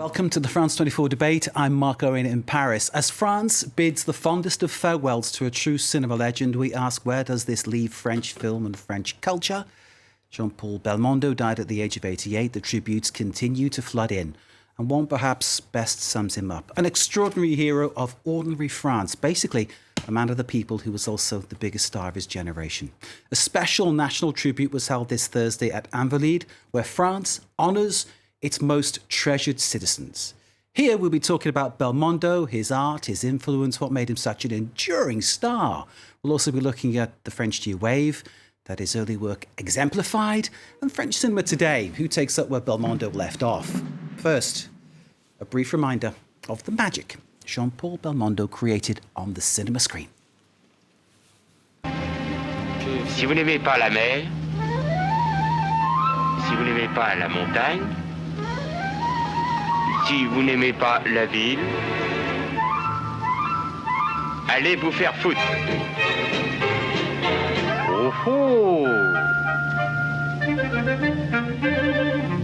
Welcome to the France 24 debate. I'm Mark Owen in Paris. As France bids the fondest of farewells to a true cinema legend, we ask, where does this leave French film and French culture? Jean-Paul Belmondo died at the age of 88. The tributes continue to flood in. And one perhaps best sums him up. An extraordinary hero of ordinary France. Basically, a man of the people who was also the biggest star of his generation. A special national tribute was held this Thursday at Invalides, where France honours its most treasured citizens. Here we'll be talking about Belmondo, his art, his influence, what made him such an enduring star. We'll also be looking at the French New Wave, that his early work exemplified, and French cinema today, who takes up where Belmondo left off. First, a brief reminder of the magic Jean-Paul Belmondo created on the cinema screen. Si vous n'aimez pas la mer, si vous n'aimez pas la montagne, si vous n'aimez pas la ville, allez vous faire foutre. Oh oh!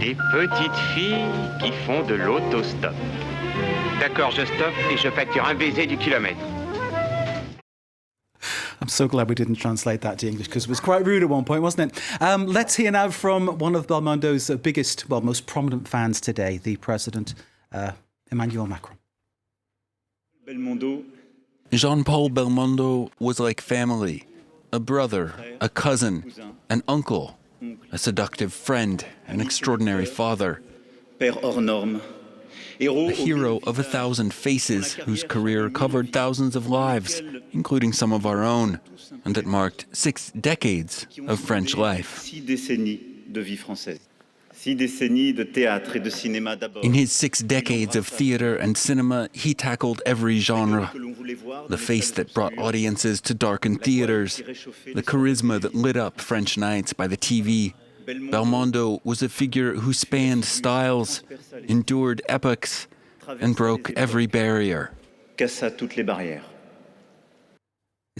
Des petites filles qui font de l'autostop. D'accord, je stoppe et je facture un baiser du kilomètre. I'm so glad we didn't translate that to English because it was quite rude at one point, wasn't it? Let's hear now from one of Belmondo's biggest, most prominent fans today, the President, Emmanuel Macron. Jean-Paul Belmondo was like family, a brother, a cousin, an uncle, a seductive friend, an extraordinary father. A hero of 1,000 faces whose career covered thousands of lives, including some of our own, and that marked 6 decades of French life. In his 6 decades of theatre and cinema, he tackled every genre. The face that brought audiences to darkened theatres, the charisma that lit up French nights by the TV. Belmondo was a figure who spanned styles, endured epochs, and broke every barrier. It's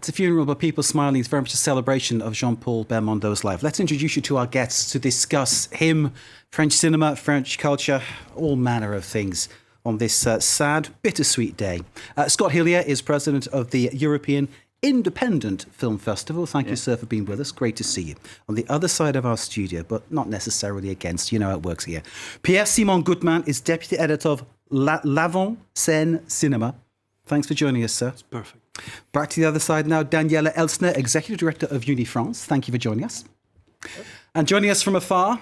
a funeral, but people smiling. It's very much a celebration of Jean-Paul Belmondo's life. Let's introduce you to our guests to discuss him, French cinema, French culture, all manner of things on this sad, bittersweet day. Scott Hillier is president of the European Independent Film Festival. Thank you, sir, for being with us. Great to see you. On the other side of our studio, but not necessarily against, you know how it works here. Pierre-Simon Gutmann is deputy editor of L'Avant-Scène Cinema. Thanks for joining us, sir. It's perfect. Back to the other side now, Daniela Elsner, executive director of Unifrance. Thank you for joining us. And joining us from afar,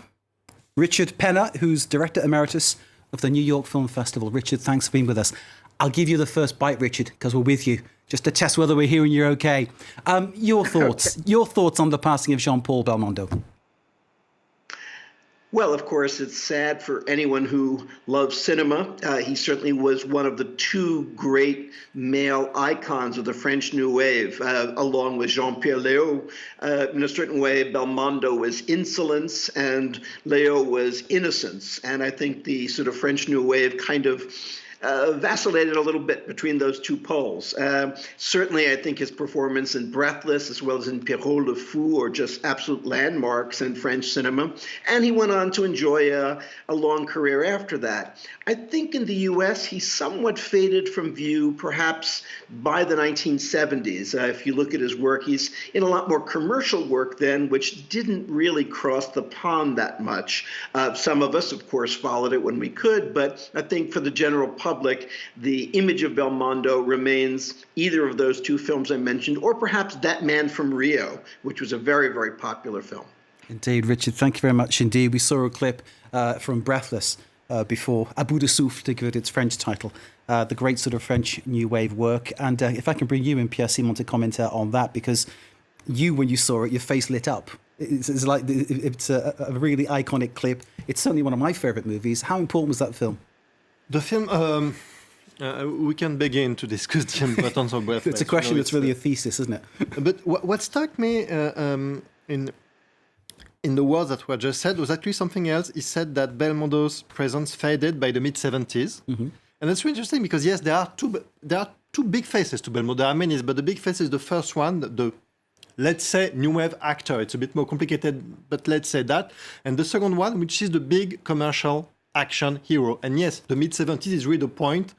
Richard Penner, who's director emeritus of the New York Film Festival. Richard, thanks for being with us. I'll give you the first bite, Richard, because we're with you, just to test whether we're here and you're okay. Your thoughts on the passing of Jean-Paul Belmondo? Well, of course, it's sad for anyone who loves cinema. He certainly was one of the 2 great male icons of the French New Wave, along with Jean-Pierre Léaud. In a certain way, Belmondo was insolence and Léaud was innocence. And I think the sort of French New Wave kind of vacillated a little bit between those 2 poles. Certainly, I think his performance in Breathless, as well as in Pierrot le Fou, are just absolute landmarks in French cinema. And he went on to enjoy a long career after that. I think in the U.S., he somewhat faded from view, perhaps by the 1970s. If you look at his work, he's in a lot more commercial work then, which didn't really cross the pond that much. Some of us, of course, followed it when we could, but I think for the general public, the image of Belmondo remains either of those 2 films I mentioned, or perhaps That Man from Rio, which was a very, very popular film. Indeed, Richard, thank you very much indeed. We saw a clip from Breathless before, À bout de souffle, to give it its French title, the great sort of French New Wave work. And if I can bring you in, Pierre-Simon, to comment on that, because you, when you saw it, your face lit up. It's like it's a really iconic clip. It's certainly one of my favourite movies. How important was that film? The film, we can begin to discuss the importance of Breathless. It's a question that's really a thesis, isn't it? But what struck me in the words that were just said was actually something else. He said that Belmondo's presence faded by the mid-70s. Mm-hmm. And that's really interesting because, yes, there are two big faces to Belmondo. There are many, but the big face is the first one, the let's say, new wave actor. It's a bit more complicated, but let's say that. And the second one, which is the big commercial action hero. And yes, the mid-70s is really the point.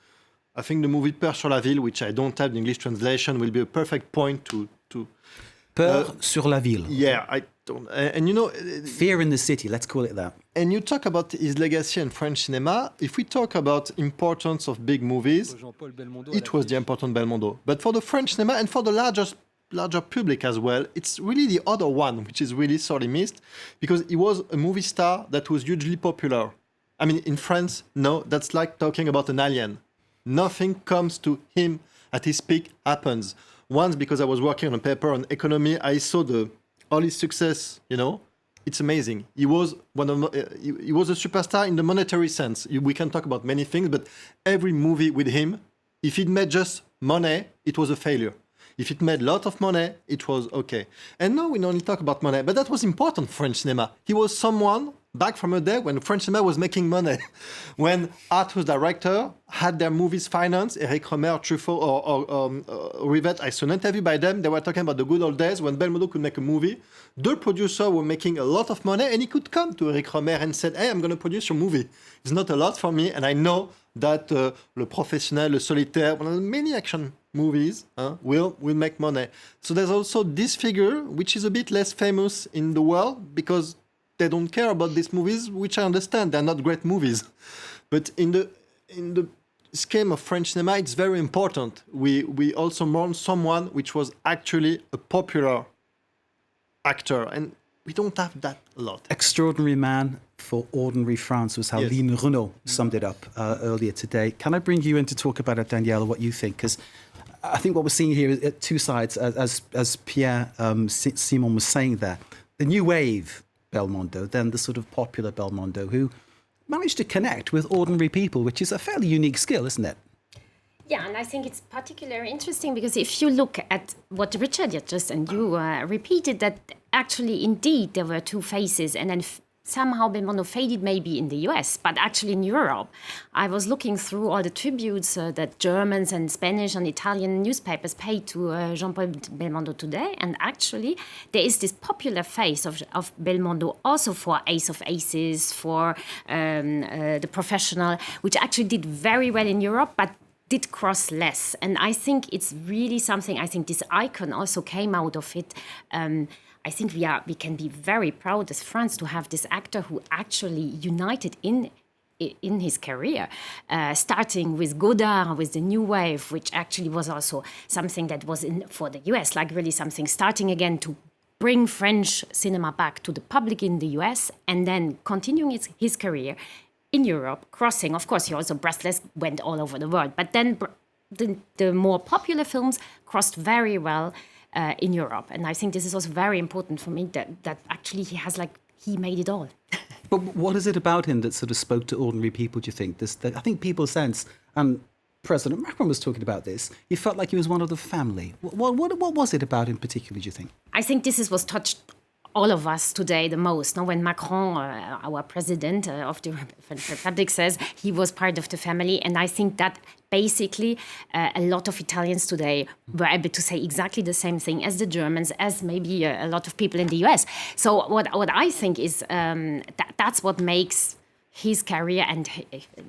I think the movie Peur sur la ville, which I don't have the English translation, will be a perfect point to Peur sur la ville. yeah, I don't. And you know, Fear in the city, let's call it that. and you talk about his legacy in French cinema. If we talk about importance of big movies, it was the important Belmondo. But for the French cinema and for the larger public as well, it's really the other one which is really sorely missed, because he was a movie star that was hugely popular. I mean, in France, no, that's like talking about an alien. Nothing comes to him at his peak happens. Once, because I was working on a paper on economy, I saw all his success. You know, it's amazing. He was he was a superstar in the monetary sense. We can talk about many things, but every movie with him, if it made just money, it was a failure. If it made a lot of money, it was okay. And now we only talk about money, but that was important for French cinema. He was someone back from a day when French cinema was making money, when art director had their movies financed. Eric Romer, Truffaut, or Rivette, I saw an interview by them. They were talking about the good old days when Belmondo could make a movie. The producer were making a lot of money, and he could come to Eric Romer and said, "Hey, I'm going to produce your movie. It's not a lot for me, and I know that Le Professionnel, Le Solitaire, one of the many action movies will make money." So there's also this figure, which is a bit less famous in the world because they don't care about these movies, which I understand, they're not great movies. But in the scheme of French cinema, it's very important. We also mourn someone which was actually a popular actor, and we don't have that a lot. Extraordinary man for ordinary France was how Line Renaud summed it up earlier today. Can I bring you in to talk about it, Daniela, what you think? Because I think what we're seeing here is two sides, as Pierre Simon was saying there. The new wave Belmondo, then the sort of popular Belmondo, who managed to connect with ordinary people, which is a fairly unique skill, isn't it? Yeah, and I think it's particularly interesting because if you look at what Richard just and you repeated, that actually, indeed, there were two faces, and then somehow Belmondo faded maybe in the US, but actually in Europe. I was looking through all the tributes that Germans and Spanish and Italian newspapers paid to Jean-Paul Belmondo today, and actually there is this popular face of Belmondo also for Ace of Aces, for The Professional, which actually did very well in Europe, but did cross less. And I think it's really something, I think this icon also came out of it. I think we can be very proud as France to have this actor who actually united in his career, starting with Godard, with the New Wave, which actually was also something that was for the US, like really something starting again to bring French cinema back to the public in the US, and then continuing his career in Europe, crossing. Of course, he also Breathless went all over the world, but then the more popular films crossed very well in Europe. And I think this is also very important for me that actually he made it all. But what is it about him that sort of spoke to ordinary people, do you think? I think people sense, and President Macron was talking about this, he felt like he was one of the family. What was it about him particularly, do you think? I think this is what touched all of us today the most. No? When Macron, our president of the French Republic, says he was part of the family, and I think that basically a lot of Italians today were able to say exactly the same thing as the Germans, as maybe a lot of people in the US. So what I think is that's what makes his career and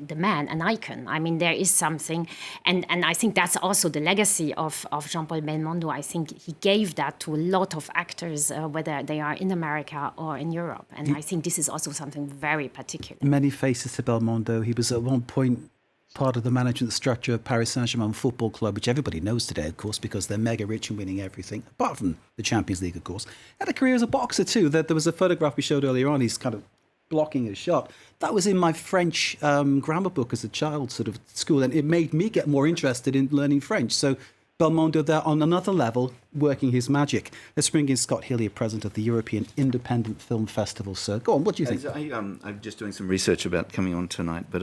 the man an icon. I mean, there is something, and I think that's also the legacy of Jean-Paul Belmondo. I think he gave that to a lot of actors, whether they are in America or in Europe. And I think this is also something very particular. Many faces to Belmondo. He was at one point part of the management structure of Paris Saint-Germain Football Club, which everybody knows today, of course, because they're mega rich and winning everything, apart from the Champions League, of course. Had a career as a boxer too. There was a photograph we showed earlier on. He's kind of blocking a shot. That was in my French grammar book as a child, sort of school, and it made me get more interested in learning French. So Belmondo there on another level, working his magic. Let's bring in Scott Hillier, president of the European Independent Film Festival. So go on, what do you think? I'm just doing some research about coming on tonight, but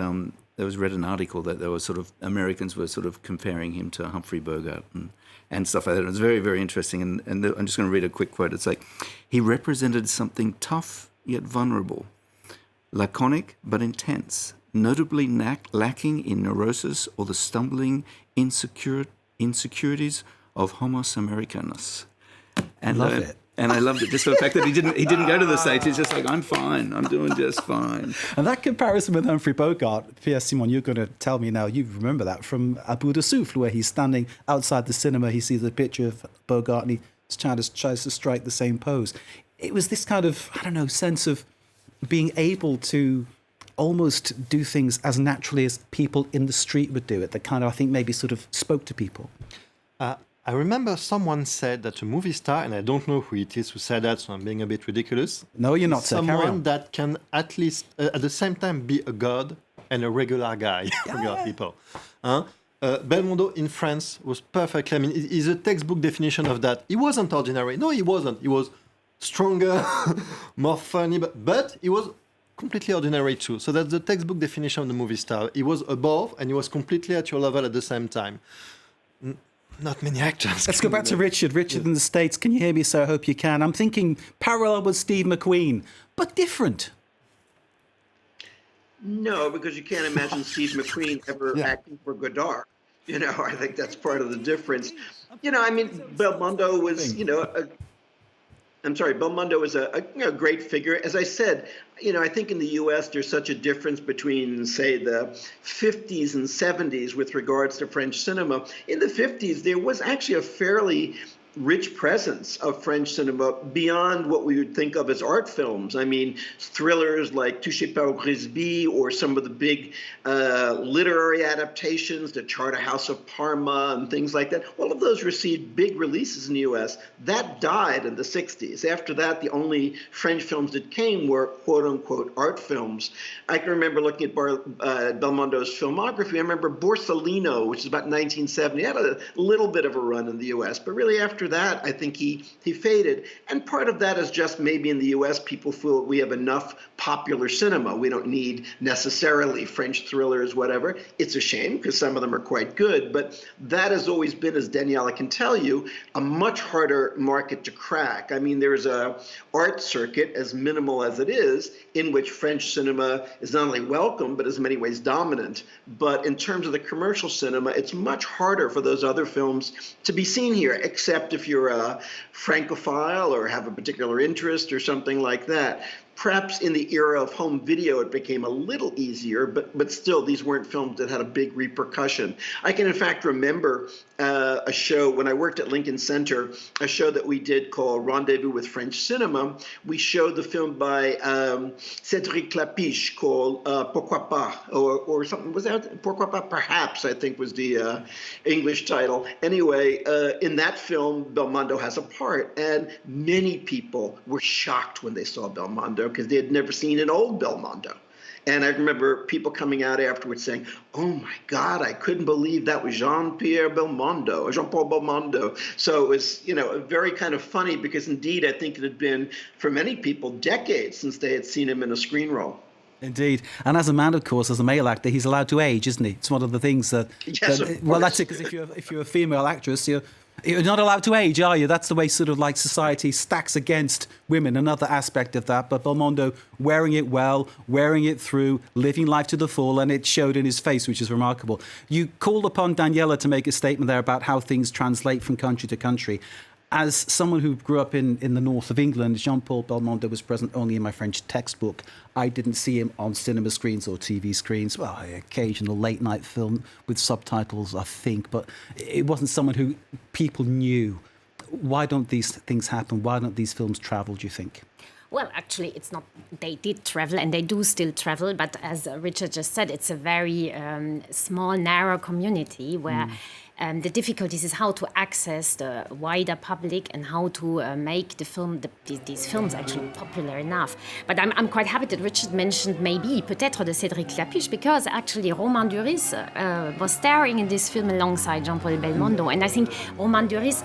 there was read an article that there was sort of Americans were sort of comparing him to Humphrey Bogart and stuff like that. It was very, very interesting. And I'm just going to read a quick quote. It's like, he represented something tough yet vulnerable, laconic but intense, notably lacking in neurosis or the stumbling insecurities of Homo Americanus. And, Love it. And I loved it just for the fact that he didn't go to the States. He's just like, I'm fine. I'm doing just fine. And that comparison with Humphrey Bogart, Pierre Simon, you're going to tell me now, you remember that from A Bout de Souffle, where he's standing outside the cinema, he sees a picture of Bogart and he tries to strike the same pose. It was this kind of, I don't know, sense of being able to almost do things as naturally as people in the street would do it, that kind of, I think, maybe sort of spoke to people. I remember someone said that a movie star, and I don't know who it is who said that, so I'm being a bit ridiculous. No, you're not, sir. Carry on. Someone that can at least, at the same time, be a god and a regular guy, regular people. Belmondo in France was perfect. I mean, he's a textbook definition of that. He wasn't ordinary. No, he wasn't. He was stronger, more funny, but he was completely ordinary too. So that's the textbook definition of the movie star. He was above and he was completely at your level at the same time. Not many actors. Let's go back to Richard. Richard in the States. Can you hear me, sir? I hope you can. I'm thinking parallel with Steve McQueen, but different. No, because you can't imagine Steve McQueen ever acting for Godard. You know, I think that's part of the difference. You know, I mean, Belmondo was, Belmondo was a great figure. As I said, you know, I think in the U.S. there's such a difference between, say, the 50s and 70s with regards to French cinema. In the 50s, there was actually a fairly rich presence of French cinema beyond what we would think of as art films. I mean, thrillers like Touché par Grisby or some of the big literary adaptations, The Charterhouse of Parma and things like that. All of those received big releases in the U.S. That died in the 60s. After that, the only French films that came were quote-unquote art films. I can remember looking at Belmondo's filmography. I remember Borsalino, which is about 1970. He had a little bit of a run in the U.S., but really after that, I think he faded. And part of that is just maybe in the U.S. people feel we have enough popular cinema. We don't need necessarily French thrillers, whatever. It's a shame because some of them are quite good. But that has always been, as Daniela can tell you, a much harder market to crack. I mean, there's a art circuit, as minimal as it is, in which French cinema is not only welcome, but is in many ways dominant. But in terms of the commercial cinema, it's much harder for those other films to be seen here, except if you're a Francophile or have a particular interest or something like that. Perhaps in the era of home video, it became a little easier, but still, these weren't films that had a big repercussion. I can, in fact, remember a show when I worked at Lincoln Center, a show that we did called Rendezvous with French Cinema. We showed the film by Cédric Clapiche called Pourquoi Pas, or something. Was that Pourquoi Pas? Perhaps, I think was the English title. Anyway, in that film, Belmondo has a part, and many people were shocked when they saw Belmondo, because they had never seen an old Belmondo. And I remember people coming out afterwards saying, oh my God, I couldn't believe that was Jean-Paul Belmondo. So it was, very kind of funny because indeed, I think it had been for many people decades since they had seen him in a screen role. Indeed. And as a man, of course, as a male actor, he's allowed to age, isn't he? It's one of the things that... Yes, well, that's it, because if you're a female actress, you're not allowed to age, are you? That's the way sort of like society stacks against women, another aspect of that. But Belmondo wearing it well, wearing it through, living life to the full, and it showed in his face, which is remarkable. You called upon Daniela to make a statement there about how things translate from country to country. As someone who grew up in the north of England, Jean-Paul Belmondo was present only in my French textbook. I didn't see him on cinema screens or TV screens. Well, an occasional late-night film with subtitles, I think, but it wasn't someone who people knew. Why don't these things happen? Why don't these films travel, do you think? Well, actually, it's not. They did travel, and they do still travel. But as Richard just said, it's a very small, narrow community where the difficulties is how to access the wider public and how to make the film, these films actually popular enough. But I'm quite happy that Richard mentioned maybe peut-être de Cédric Clapiche, because actually Romain Duris was starring in this film alongside Jean-Paul Belmondo, and I think Romain Duris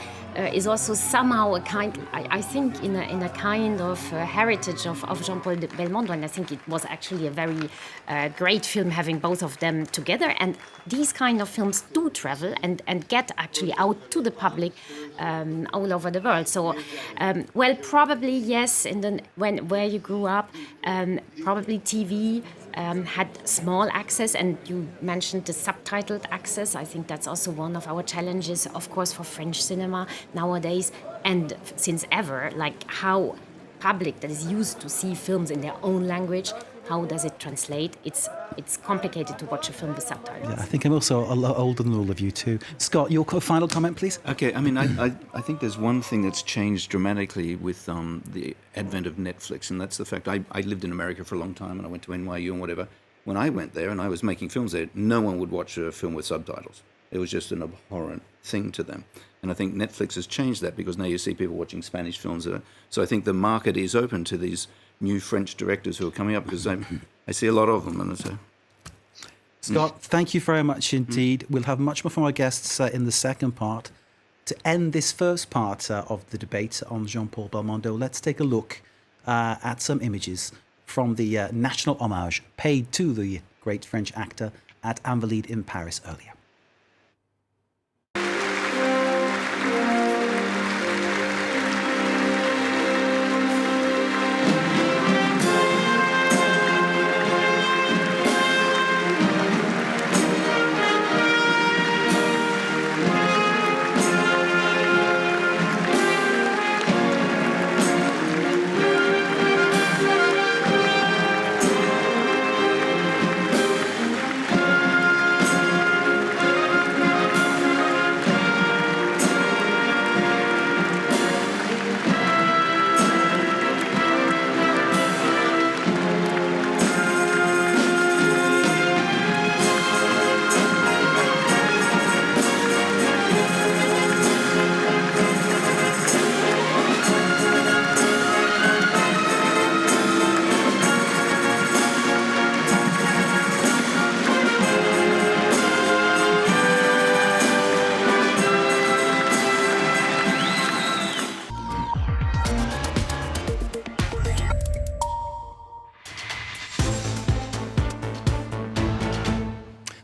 is also somehow a kind, I think, in a kind of heritage of Jean-Paul Belmondo, and I think it was actually a very great film having both of them together. And these kind of films do travel and get actually out to the public all over the world. So, well, probably yes. Where you grew up, probably TV had small access, and you mentioned the subtitled access. I think that's also one of our challenges, of course, for French cinema nowadays, and since ever, like how public that is used to see films in their own language, how does it translate? It's complicated to watch a film with subtitles. Yeah, I think I'm also a lot older than all of you too. Scott, your final comment, please? Okay, I mean, I think there's one thing that's changed dramatically with the advent of Netflix, and that's the fact I lived in America for a long time, and I went to NYU and whatever. When I went there and I was making films there, no one would watch a film with subtitles. It was just an abhorrent thing to them. And I think Netflix has changed that, because now you see people watching Spanish films. So I think the market is open to these new French directors who are coming up, because I see a lot of them. And so. Scott, thank you very much indeed. We'll have much more from our guests in the second part. To end this first part of the debate on Jean-Paul Belmondo, let's take a look at some images from the national homage paid to the great French actor at Invalides in Paris earlier.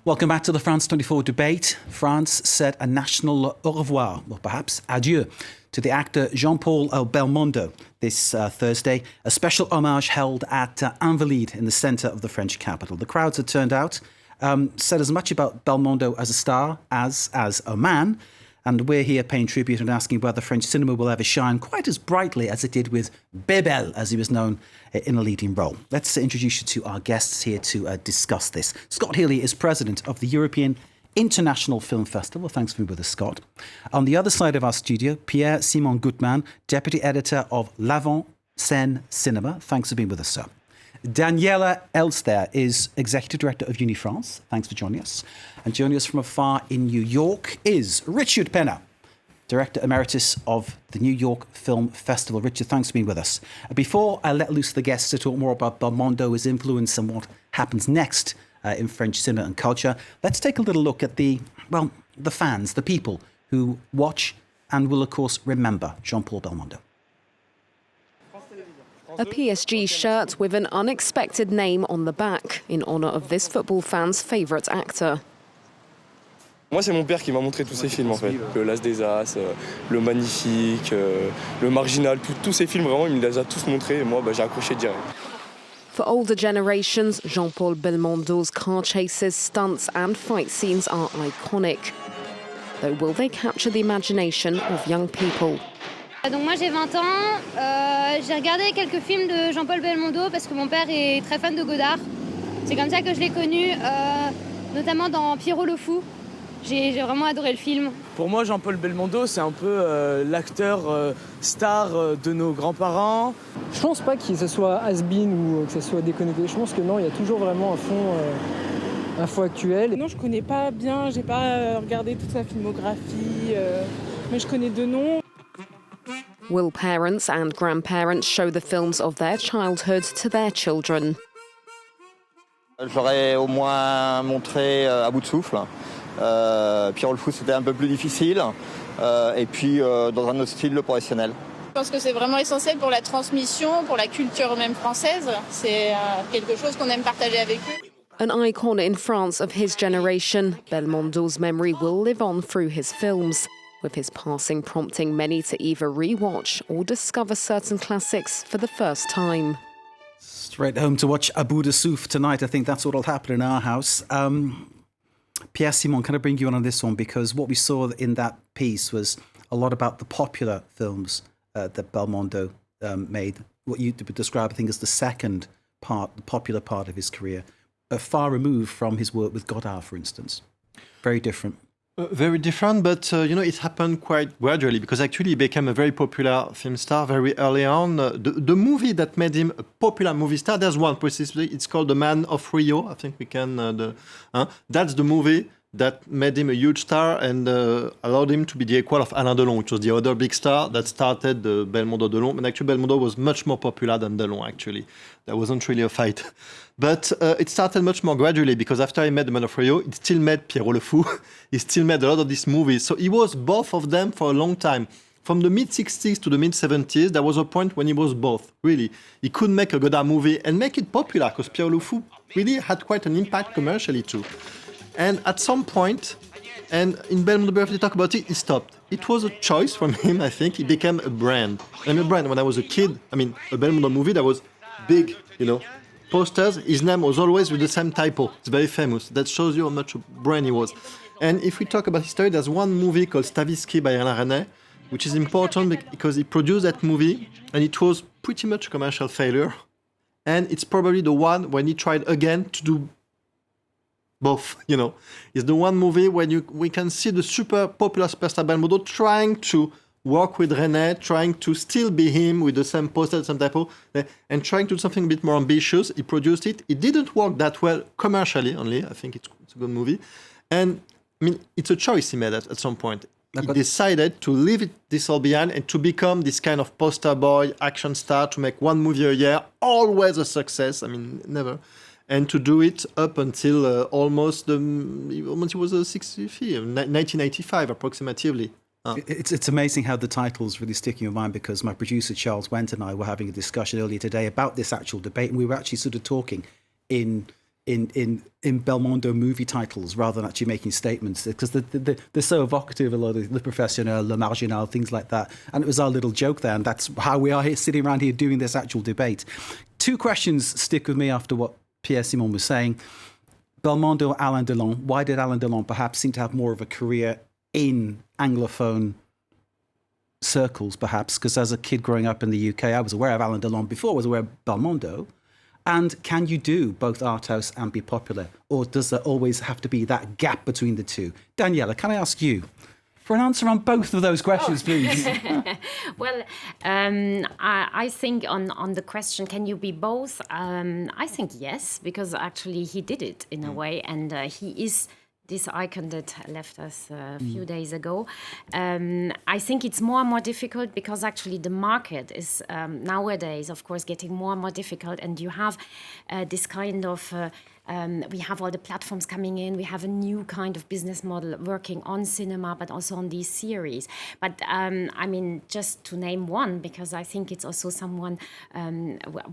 Welcome back to the France 24 debate. France said a national au revoir, or perhaps adieu, to the actor Jean-Paul Belmondo this Thursday. A special homage held at Invalides in the centre of the French capital. The crowds had turned out, said as much about Belmondo as a star as a man. And we're here paying tribute and asking whether French cinema will ever shine quite as brightly as it did with Bebel, as he was known, in a leading role. Let's introduce you to our guests here to discuss this. Scott Healy is president of the European International Film Festival. Thanks for being with us, Scott. On the other side of our studio, Pierre-Simon Gutmann, deputy editor of L'Avant-Scène Cinema. Thanks for being with us, sir. Daniela Elster is executive director of Unifrance. Thanks for joining us. And joining us from afar in New York is Richard Penner, director emeritus of the New York Film Festival. Richard, thanks for being with us. Before I let loose the guests to talk more about Belmondo, his influence, and what happens next in French cinema and culture, let's take a little look at the fans, the people who watch and will, of course, remember Jean-Paul Belmondo. A PSG shirt with an unexpected name on the back in honour of this football fan's favourite actor. Moi, c'est mon père qui m'a montré tous ces films, en fait. L'As des As, Le Magnifique, Le Marginal, tous ces films, vraiment, il me les a tous montrés et moi, j'ai accroché direct. For older generations, Jean-Paul Belmondo's car chases, stunts and fight scenes are iconic. Though will they capture the imagination of young people? Donc moi j'ai 20 ans, j'ai regardé quelques films de Jean-Paul Belmondo parce que mon père est très fan de Godard. C'est comme ça que je l'ai connu, notamment dans Pierrot le Fou. J'ai vraiment adoré le film. Pour moi, Jean-Paul Belmondo, c'est un peu l'acteur star de nos grands-parents. Je pense pas que ce soit has-been ou que ce soit déconnecté. Je pense que non, il y a toujours vraiment un fond info actuel. Non, je connais pas bien, j'ai pas regardé toute sa filmographie, mais je connais deux noms. Will parents and grandparents show the films of their childhood to their children? J'aurais au moins montré À bout de souffle. Pierrot le Fou, c'était un peu plus difficile. Et puis, dans un autre style, Le Professionnel. Je pense que c'est vraiment essentiel pour la transmission, pour la culture même française. C'est quelque chose qu'on aime partager avec eux. An icon in France of his generation, Belmondo's memory will live on through his films, with his passing prompting many to either re-watch or discover certain classics for the first time. Straight home to watch Abu Dassouf tonight. I think that's what'll happen in our house. Pierre Simon, can I bring you on this one? Because what we saw in that piece was a lot about the popular films that Belmondo made. What you would describe, I think, as the second part, the popular part of his career, far removed from his work with Godard, for instance. Very different. Very different, but it happened quite gradually because actually he became a very popular film star very early on. The movie that made him a popular movie star, there's one precisely, it's called The Man of Rio. I think we can, that's the movie that made him a huge star and allowed him to be the equal of Alain Delon, which was the other big star that started the Belmondo Delon. And actually Belmondo was much more popular than Delon, actually. There wasn't really a fight. But it started much more gradually because after he made The Man of Rio, he still made Pierrot le Fou. He still made a lot of these movies. So he was both of them for a long time. From the mid-60s to the mid-70s, there was a point when he was both, really. He could make a Godard movie and make it popular because Pierrot le Fou really had quite an impact commercially too. And at some point, and in Belmondo Biography, they talk about it, he stopped. It was a choice from him, I think. He became a brand. I'm a brand. When I was a kid, a Belmondo movie that was big, posters, his name was always with the same typo. It's very famous. That shows you how much a brand he was. And if we talk about history, there's one movie called Stavisky by Alain Resnais, which is important because he produced that movie and it was pretty much a commercial failure. And it's probably the one when he tried again to do both, It's the one movie when we can see the super popular superstar Belmondo trying to work with Resnais, trying to still be him with the same poster, the same typo, and trying to do something a bit more ambitious. He produced it. It didn't work that well commercially only. I think it's a good movie. And, it's a choice he made at some point. He decided to leave this all behind and to become this kind of poster boy, action star, to make one movie a year, always a success. Never. And to do it up until almost he was 63, 1985 approximately. It's amazing how the titles really stick in your mind because my producer Charles Went and I were having a discussion earlier today about this actual debate and we were actually sort of talking in Belmondo movie titles rather than actually making statements because they're so evocative, a lot of Le Professionnel, Le Marginal, things like that. And it was our little joke there and that's how we are here sitting around here doing this actual debate. Two questions stick with me after what Pierre Simon was saying. Belmondo, Alain Delon. Why did Alain Delon perhaps seem to have more of a career in Anglophone circles, perhaps? Because as a kid growing up in the UK, I was aware of Alain Delon before I was aware of Belmondo. And can you do both art house and be popular? Or does there always have to be that gap between the two? Daniela, can I ask you for an answer on both of those questions, please? Well, I think on the question, can you be both? I think yes, because actually he did it in a way, and he is this icon that left us a few days ago. I think it's more and more difficult because actually the market is nowadays, of course, getting more and more difficult, and you have this kind of we have all the platforms coming in. We have a new kind of business model working on cinema, but also on these series. But just to name one, because I think it's also someone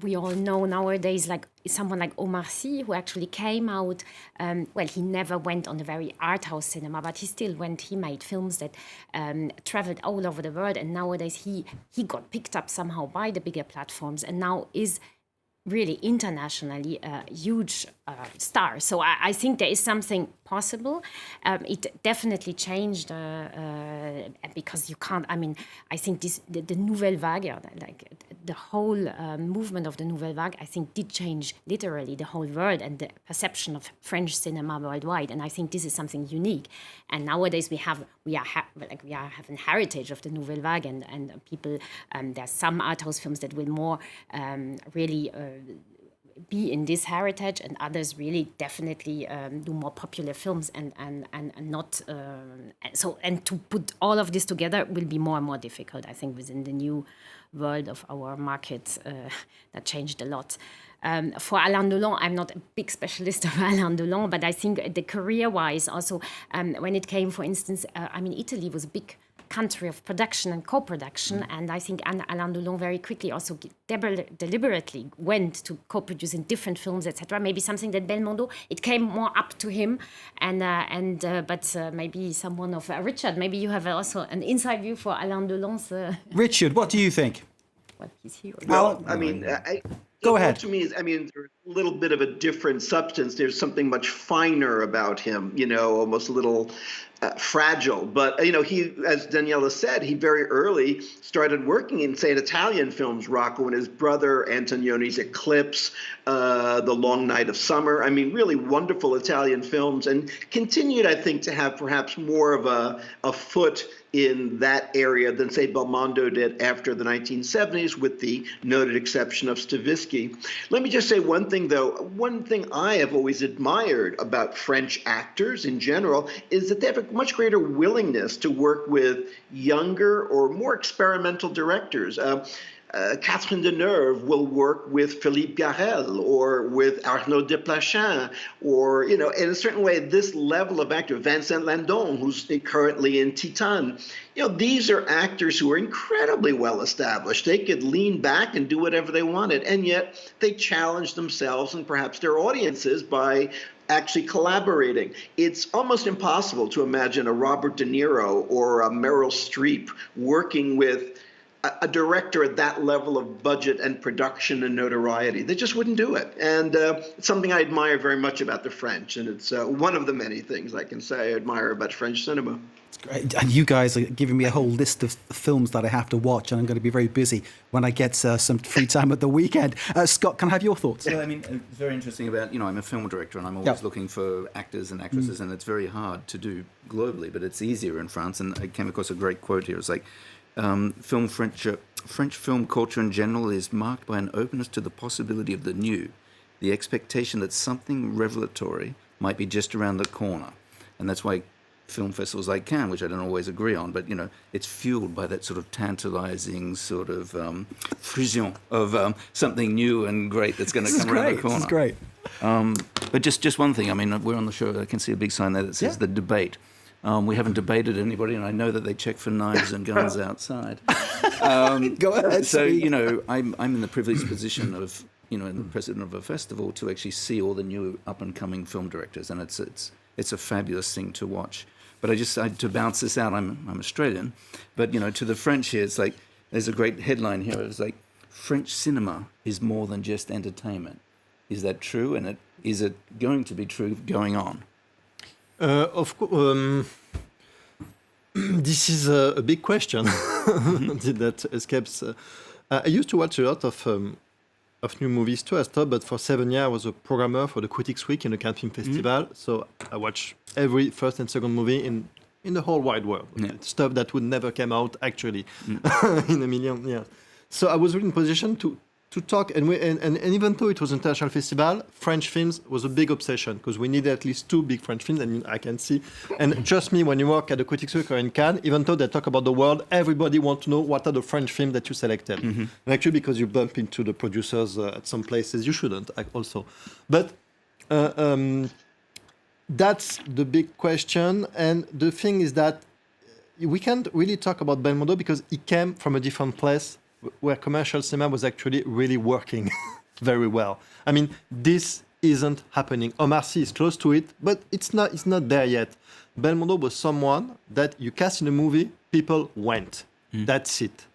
we all know nowadays, like someone like Omar Sy, who actually came out. He never went on the very art house cinema, but he still went. He made films that traveled all over the world, and nowadays he got picked up somehow by the bigger platforms, and now is really internationally a huge star. So I think there is something possible. It definitely changed because you can't, I think the Nouvelle Vague, like the whole movement of the Nouvelle Vague, I think did change literally the whole world and the perception of French cinema worldwide. And I think this is something unique. And nowadays we have a heritage of the Nouvelle Vague and people, there's some art house films that will more really be in this heritage, and others really definitely do more popular films and not and to put all of this together will be more and more difficult, I think, within the new world of our market that changed a lot. For Alain Delon, I'm not a big specialist of Alain Delon, but I think the career-wise also, when it came, for instance, Italy was a big country of production and co-production, and I think Alain Delon very quickly also deliberately went to co-produce in different films, etc. Maybe something that Belmondo, it came more up to him, but maybe someone of Richard, maybe you have also an inside view for Alain Delon's. Richard, what do you think? Well, he's here. Well, Go ahead. To me, I mean, there's a little bit of a different substance. There's something much finer about him, almost a little fragile. But, he, as Daniela said, he very early started working in, say, Italian films, Rocco and his brother, Antonioni's Eclipse, The Long Night of Summer. I mean, really wonderful Italian films, and continued, I think, to have perhaps more of a foot in that area than, say, Belmondo did after the 1970s, with the noted exception of Stavisky. Let me just say one thing, though. One thing I have always admired about French actors in general is that they have a much greater willingness to work with younger or more experimental directors. Catherine Deneuve will work with Philippe Garrel or with Arnaud Desplechin, or, in a certain way, this level of actor, Vincent Lindon, who's currently in Titane. These are actors who are incredibly well established. They could lean back and do whatever they wanted, and yet they challenge themselves and perhaps their audiences by actually collaborating. It's almost impossible to imagine a Robert De Niro or a Meryl Streep working with a director at that level of budget and production and notoriety. They just wouldn't do it. And it's something I admire very much about the French. And it's one of the many things I can say I admire about French cinema. It's great. And you guys are giving me a whole list of films that I have to watch, and I'm going to be very busy when I get some free time at the weekend. Scott, can I have your thoughts? Well, I mean, it's very interesting about, I'm a film director, and I'm always looking for actors and actresses, and it's very hard to do globally, but it's easier in France. And I came across a great quote here. It's like, French film culture in general is marked by an openness to the possibility of the new, the expectation that something revelatory might be just around the corner. And that's why film festivals like Cannes, which I don't always agree on, but, it's fueled by that sort of tantalizing sort of fusion of something new and great that's going to come around the corner. This is great. But just one thing, I mean, we're on the show, I can see a big sign there that says the debate. We haven't debated anybody, and I know that they check for knives and guns outside. Go ahead. So, I'm in the privileged position of, in the president of a festival to actually see all the new up-and-coming film directors, and it's a fabulous thing to watch. But to bounce this out, I'm Australian, but, to the French here, it's like, there's a great headline here. It's like, French cinema is more than just entertainment. Is that true? And is it going to be true going on? Of course, this is a big question that escapes. I used to watch a lot of new movies too. I stopped, but for 7 years I was a programmer for the Critics Week in the Cannes Film Festival. So I watch every first and second movie in the whole wide world. Stuff that would never come out actually in a million years. So I was really in position to talk, and even though it was an international festival, French films was a big obsession because we needed at least 2 big French films, and I can see. And trust me, when you work at the Critics Week or in Cannes, even though they talk about the world, everybody wants to know what are the French films that you selected. And actually, because you bump into the producers at some places, you shouldn't also. But that's the big question. And the thing is that we can't really talk about Belmondo because he came from a different place where commercial cinema was actually really working very well. I mean, this isn't happening. Omar Sy is close to it, but it's not there yet. Belmondo was someone that you cast in a movie, people went. That's it.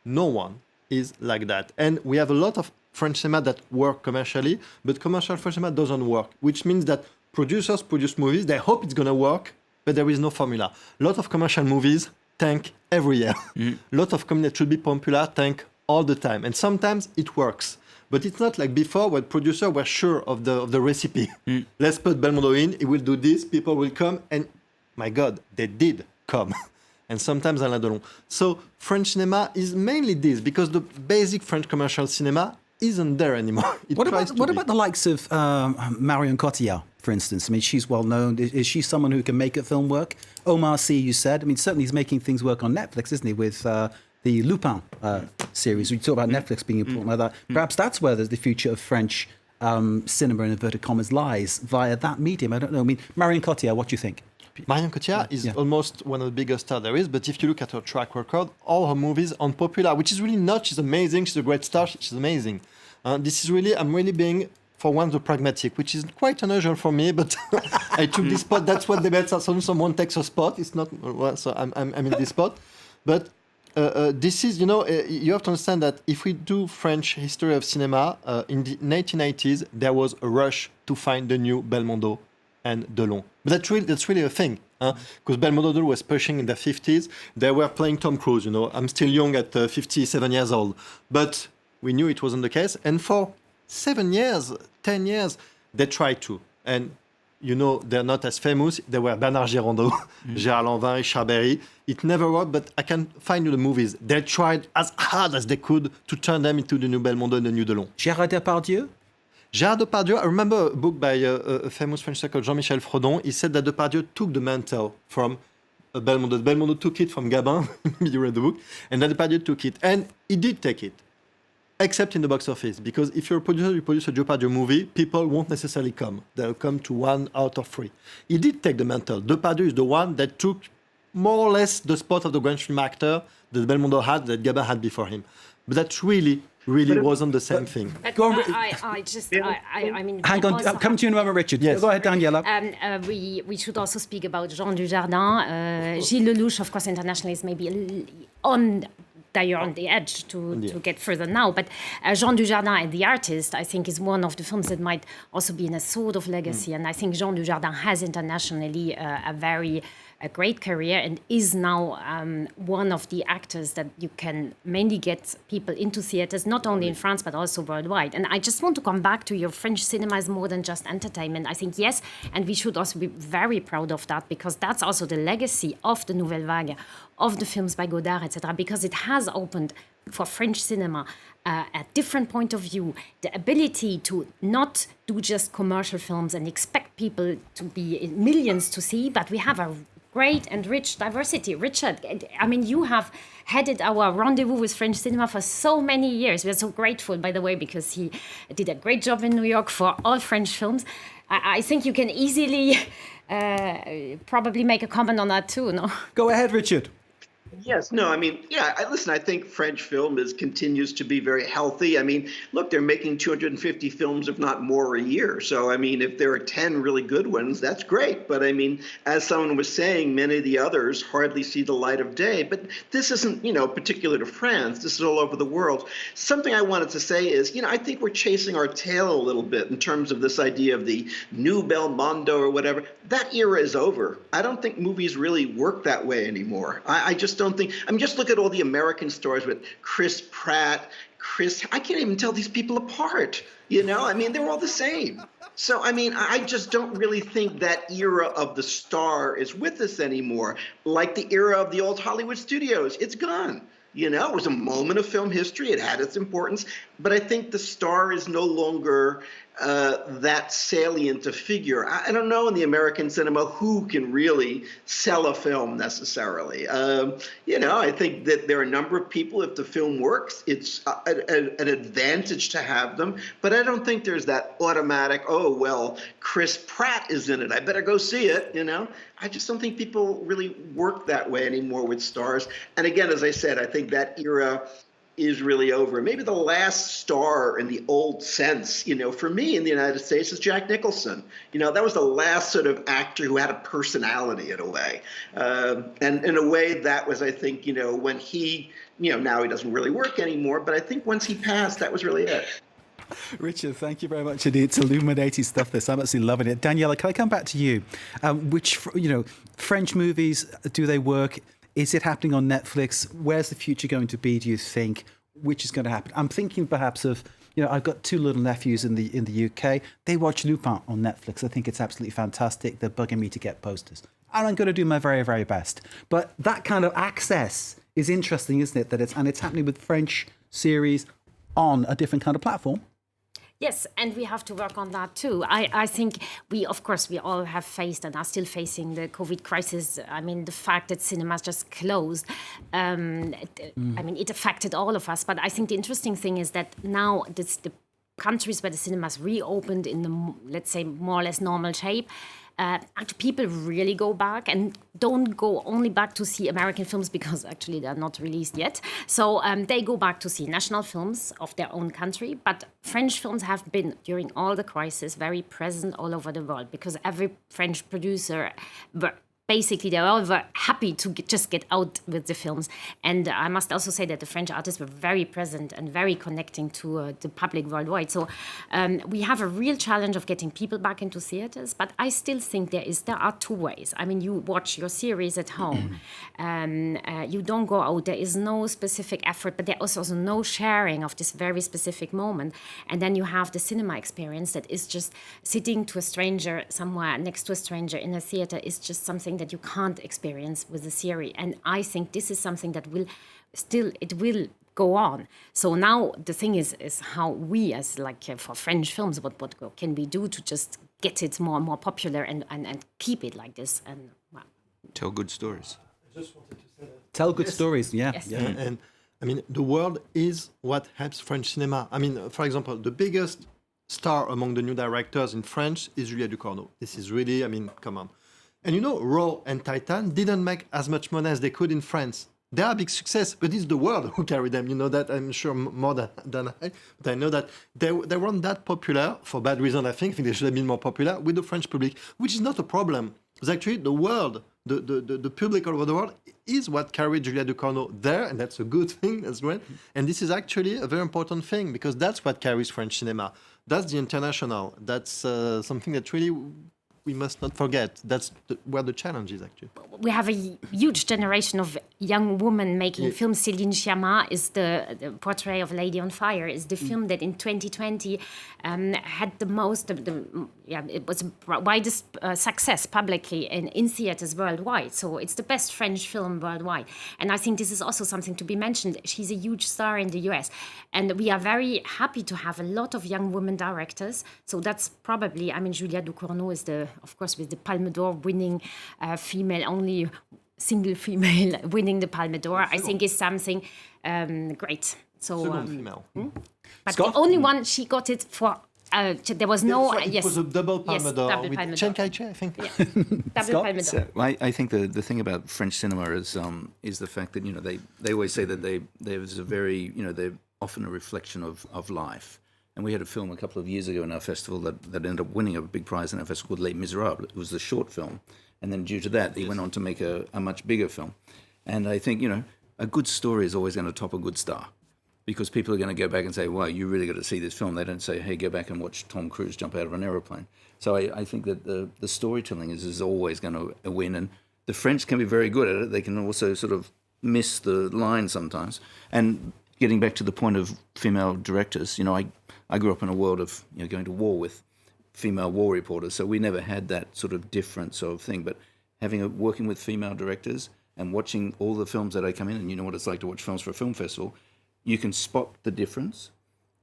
No one is like that. And we have a lot of French cinema that work commercially, but commercial French cinema doesn't work, which means that producers produce movies, they hope it's going to work, but there is no formula. A lot of commercial movies tank every year. A lot of comedy that should be popular tank all the time. And sometimes it works. But it's not like before where producers were sure of the recipe. Let's put Belmondo in, he will do this, people will come. And my God, they did come. And sometimes Alain Delon. So French cinema is mainly this, because the basic French commercial cinema isn't there anymore. What about the likes of Marion Cotillard, for instance? I mean, she's well known. Is she someone who can make a film work? Omar Sy, you said. I mean, certainly he's making things work on Netflix, isn't he? With the Lupin series. We talk about Netflix being important like that. Perhaps that's where the future of French cinema, in inverted commas, lies, via that medium. I don't know. I mean, Marion Cotillard, what do you think? Marion Cotillard is almost one of the biggest stars there is, but if you look at her track record, all her movies unpopular, which is really not. She's amazing. She's a great star. She's amazing. This is really, I'm really being, for once, the pragmatic, which is quite unusual for me, but I took this spot. That's what debates are. Someone takes a spot. It's not, well, so I'm in this spot. But this is, you have to understand that if we do French history of cinema, in the 1980s, there was a rush to find the new Belmondo and Delon. But that's really a thing, because Belmondo Delon was pushing in the 50s. They were playing Tom Cruise, I'm still young at 57 years old. But we knew it wasn't the case. And for 7 years, 10 years, they tried to. And they're not as famous. They were Bernard Gérando, Gérard Lanvin, Richard Berry. It never worked, but I can find you the movies. They tried as hard as they could to turn them into the new Belmondo and the new Delon. Gérard Depardieu? Gérard Depardieu, I remember a book by a famous French called Jean-Michel Frodon. He said that Depardieu took the mantle from Belmondo. Belmondo took it from Gabin, you read the book, and then Depardieu took it. And he did take it. Except in the box office, because if you're a producer, you produce a Depardieu movie, people won't necessarily come. They'll come to 1 out of 3. He did take the mantle. Depardieu is the one that took more or less the spot of the Grand film actor that Belmondo had, that Gabin had before him. But that really wasn't the same thing. I mean... Hang on, come to you in a moment, Richard. Yes. Go ahead, Daniela. We should also speak about Jean Dujardin. Gilles Lelouch, of course, internationally is maybe on the edge to get further now. But Jean Dujardin and the Artist, I think, is one of the films that might also be in a sort of legacy. And I think Jean Dujardin has internationally a great career and is now one of the actors that you can mainly get people into theaters, not only in France, but also worldwide. And I just want to come back to your French cinema is more than just entertainment. I think, yes, and we should also be very proud of that, because that's also the legacy of the Nouvelle Vague, of the films by Godard, etc., because it has opened for French cinema a different point of view, the ability to not do just commercial films and expect people to be in millions to see, but we have a great and rich diversity. Richard, I mean, you have headed our Rendezvous with French Cinema for so many years. We are so grateful, by the way, because he did a great job in New York for all French films. I think you can easily probably make a comment on that too, no? Go ahead, Richard. Yes, no, I mean, listen, I think French film continues to be very healthy. I mean, look, they're making 250 films, if not more, a year. So, I mean, if there are 10 really good ones, that's great. But, I mean, as someone was saying, many of the others hardly see the light of day. But this isn't, particular to France. This is all over the world. Something I wanted to say is, I think we're chasing our tail a little bit in terms of this idea of the new Belmondo or whatever. That era is over. I don't think movies really work that way anymore. I just don't think. I mean, just look at all the American stars with Chris Pratt, I can't even tell these people apart. I mean, they're all the same. So, I mean, I just don't really think that era of the star is with us anymore. Like the era of the old Hollywood studios, it's gone. It was a moment of film history. It had its importance. But I think the star is no longer that salient a figure. I don't know in the American cinema who can really sell a film necessarily. I think that there are a number of people, if the film works, it's an advantage to have them. But I don't think there's that automatic, oh, well, Chris Pratt is in it, I better go see it, I just don't think people really work that way anymore with stars. And again, as I said, I think that era is really over. Maybe the last star in the old sense, for me in the United States is Jack Nicholson. That was the last sort of actor who had a personality in a way. And in a way that was, I think, when he, now he doesn't really work anymore, but I think once he passed, that was really it. Richard, thank you very much indeed. It's illuminating stuff, this. I'm absolutely loving it. Daniela, can I come back to you? Which, French movies, do they work? Is it happening on Netflix? Where's the future going to be, do you think? Which is going to happen? I'm thinking perhaps of, I've got 2 little nephews in the UK. They watch Lupin on Netflix. I think it's absolutely fantastic. They're bugging me to get posters. And I'm going to do my very, very best. But that kind of access is interesting, isn't it? It's happening with French series on a different kind of platform. Yes, and we have to work on that too. I think we all have faced and are still facing the COVID crisis. I mean, the fact that cinemas just closed, I mean, it affected all of us. But I think the interesting thing is that now the countries where the cinemas reopened in the, let's say, more or less normal shape, actually people really go back and don't go only back to see American films because actually they're not released yet. So they go back to see national films of their own country. But French films have been, during all the crisis, very present all over the world because every French producer basically they were happy to just get out with the films. And I must also say that the French artists were very present and very connecting to the public worldwide. So we have a real challenge of getting people back into theaters, but I still think there are two ways. I mean, you watch your series at home, you don't go out, there is no specific effort, but there is also no sharing of this very specific moment. And then you have the cinema experience that is just sitting to a stranger somewhere next to a stranger in a theater is just something that you can't experience with the series. And I think this is something that will go on. So now the thing is how we, as for French films, what can we do to just get it more and more popular and keep it like this? And tell good stories. I just wanted to say that. Tell good stories, yeah. Yes. Yeah. And I mean, the world is what helps French cinema. I mean, for example, the biggest star among the new directors in French is Julia Ducournau. This is really, I mean, come on. And you know, Raw and Titan didn't make as much money as they could in France. They are a big success, but it's the world who carry them. You know that, I'm sure, more than I. But I know that they weren't that popular, for bad reason, I think. I think they should have been more popular with the French public, which is not a problem. Because actually the world, the public all over the world is what carried Julia Ducournau there, and that's a good thing, that's great. And this is actually a very important thing, because that's what carries French cinema. That's the international. That's something that really we must not forget. That's where the challenge is, actually. We have a huge generation of young women making films. Céline Sciamma is the portrait of Lady on Fire, is the film that in 2020 had the most, it was widest success publicly in theaters worldwide. So it's the best French film worldwide. And I think this is also something to be mentioned. She's a huge star in the US. And we are very happy to have a lot of young women directors. So that's probably, I mean, Julia Ducournau is of course, with the Palme d'Or winning only single female winning the Palme d'Or, I think is something great. So, Second female. But Scott? the only one she got it for. There was no. It was a double Palme d'Or double with Palme Chen d'Or. Kai-shek, I think. Yeah. Double Palme d'Or. So I think the thing about French cinema is the fact that, you know, they always say that there's a very, you know, they're often a reflection of life. And we had a film a couple of years ago in our festival that ended up winning a big prize in our festival called Les Miserables. It was the short film. And then due to that, he went on to make a much bigger film. And I think, you know, a good story is always going to top a good star, because people are going to go back and say, wow, you really got to see this film. They don't say, hey, go back and watch Tom Cruise jump out of an aeroplane. So I think that the storytelling is always going to win. And the French can be very good at it. They can also sort of miss the line sometimes. And getting back to the point of female directors, you know, I grew up in a world of, you know, going to war with female war reporters, so we never had that sort of difference of thing. But working with female directors and watching all the films that I come in, and you know what it's like to watch films for a film festival, you can spot the difference,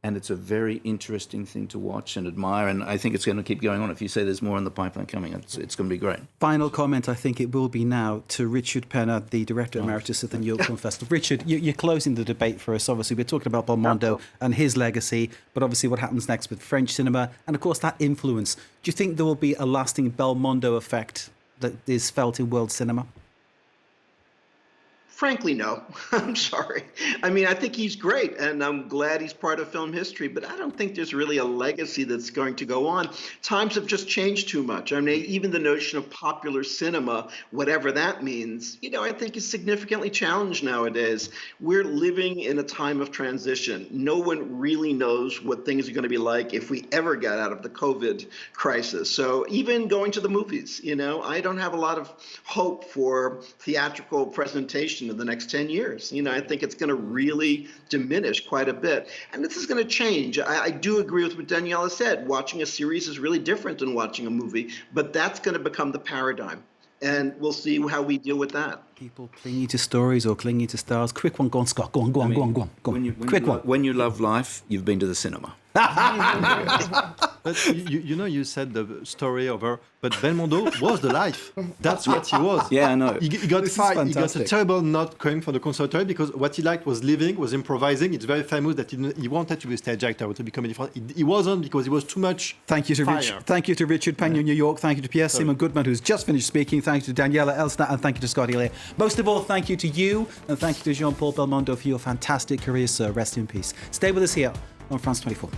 and it's a very interesting thing to watch and admire. And I think it's going to keep going on. If you say there's more in the pipeline coming, it's going to be great. Final comment, I think it will be now, to Richard Penner, the Director Emeritus of the New York Film Festival. Richard, you're closing the debate for us. Obviously, we're talking about Belmondo and his legacy, but obviously what happens next with French cinema, and of course that influence. Do you think there will be a lasting Belmondo effect that is felt in world cinema? Frankly, no. I'm sorry. I mean, I think he's great, and I'm glad he's part of film history, but I don't think there's really a legacy that's going to go on. Times have just changed too much. I mean, even the notion of popular cinema, whatever that means, you know, I think is significantly challenged nowadays. We're living in a time of transition. No one really knows what things are going to be like if we ever get out of the COVID crisis. So even going to the movies, you know, I don't have a lot of hope for theatrical presentation in the next 10 years. You know, I think it's going to really diminish quite a bit. And this is going to change. I do agree with what Daniela said. Watching a series is really different than watching a movie, but that's going to become the paradigm. And we'll see how we deal with that. People clinging to stories or clinging to stars. Quick one, go on, Scott. Go on. Quick one. When you love life, you've been to the cinema. But you know, you said the story over, but Belmondo was the life. That's what he was. Yeah, I know. He got fired. He got a terrible not going for the conservatory because what he liked was living, was improvising. It's very famous that he wanted to be a stage actor, to be comedy. He wasn't because he was too much. Thank you to Richard Penner, New York. Thank you to Pierre Simon Goodman, who's just finished speaking. Thank you to Daniela Elsner, and thank you to Scott Elia. Most of all, thank you to you, and thank you to Jean-Paul Belmondo for your fantastic career, sir. Rest in peace. Stay with us here on France 24.